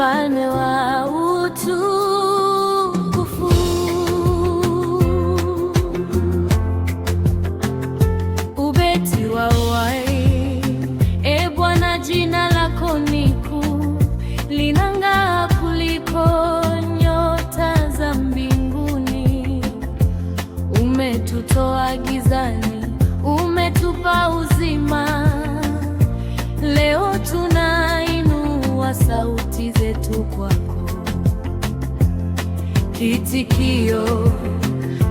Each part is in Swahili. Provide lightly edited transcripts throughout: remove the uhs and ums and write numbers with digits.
mfalme wa utukufu. Ubeti wa uhai, e Bwana, jina lako ni kuu, linang'aa kuliko nyota za mbinguni. Umetutoa gizani, umetupa uzima. Leo tunainua sauti zetu kwako. Kitikio,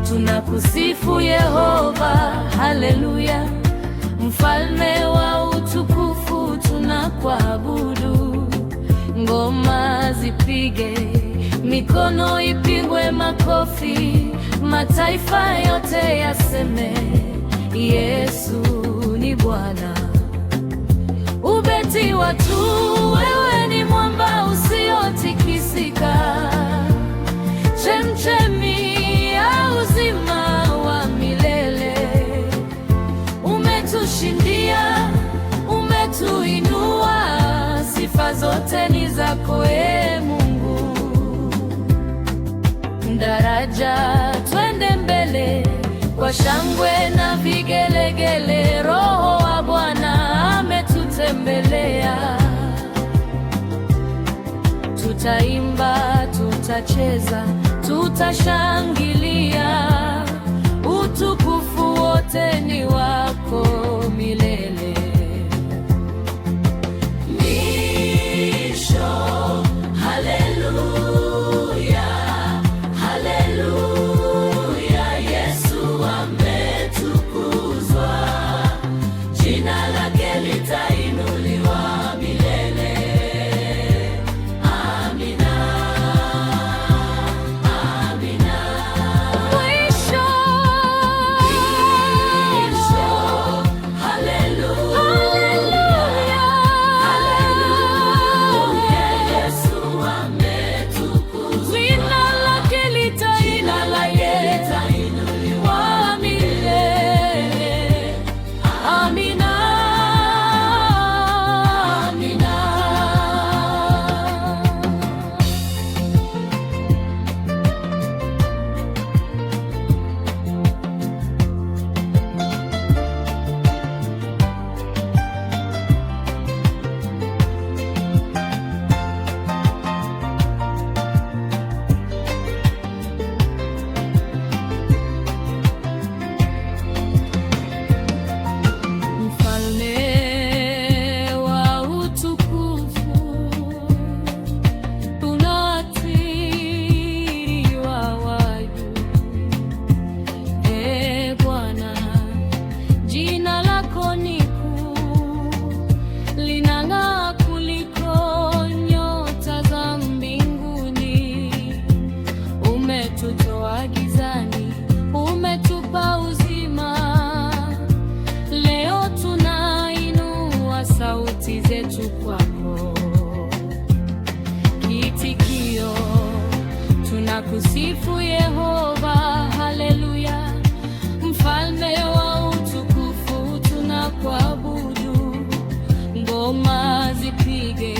tunakusifu Yehova, haleluya. Mfalme wa utukufu, tunakuabudu. Ngoma zipige, mikono ipigwe makofi, mataifa yote yaseme Yesu ni Bwana. Ubeti watu, wewe ni mwamba usiotikisika, chemchemi ya uzima wa milele. Umetushindia, umetuinua, sifa zote ni zako, e Mungu. Daraja, twende mbele kwa shangwe na vigelegele. Roho wa Bwana ametutembelea. Tutaimba, tutacheza, tutashangilia. Utukufu wote ni wako milele. Misho, haleluya, haleluya. Yesu ametukuzwa, jina lake litainuliwa milele. Amina, amina. Mwisho, haleluya, haleluya. Yesu ametukuzwa, jina lake litainuliwa milele. Amina, amina. Mfalme wa utukufu, tunatiriwa waju. E Bwana, jina lako ni kuu, linang'aa kuliko nyota za mbinguni. Umetutoa gizani, umetupa uzima. Leo tunainua sauti zetu kwako. Kitikio, tunakusifu Yehova, haleluya. Mfalme wa utukufu, tunakuabudu. Ngoma zipige,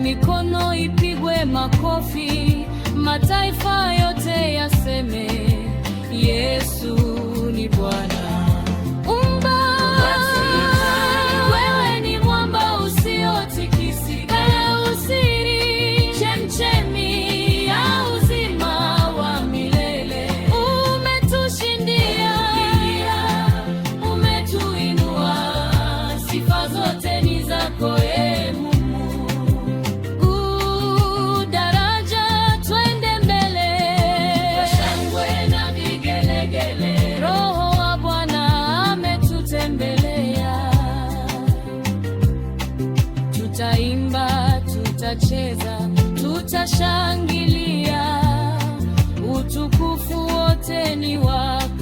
mikono ipigwe makofi, mataifa yote yaseme Yesu ni Bwana. Wewe ni mwamba usiotikisika, usiri, chemchemi ya uzima wa milele. Umetushindia, umetuinua, sifa zote ni zako, e Mungu. Daraja, twende mbele kwa shangwe na vigelegele. Roho wa Bwana ametutembelea. Tutaimba, tutacheza, tutashangilia. Utukufu wote ni wako.